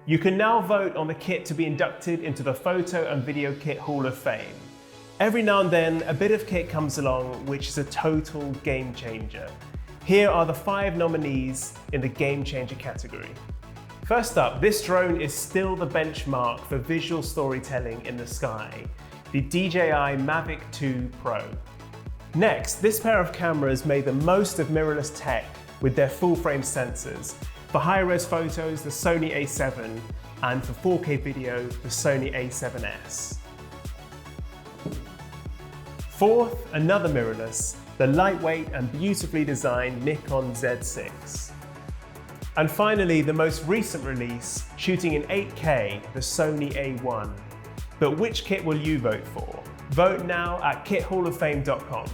You can now vote on the kit to be inducted into the Photo and Video Kit Hall of Fame. Every now and then, a bit of kit comes along which is a total game changer. Here are the 5 nominees in the Game Changer category. First up, this drone is still the benchmark for visual storytelling in the sky, the DJI Mavic 2 Pro. Next, this pair of cameras made the most of mirrorless tech with their full-frame sensors. For high-res photos, the Sony A7, and for 4K video, the Sony A7s. Fourth, another mirrorless, the lightweight and beautifully designed Nikon Z6. And finally, the most recent release, shooting in 8K, the Sony A1. But which kit will you vote for? Vote now at kithalloffame.com.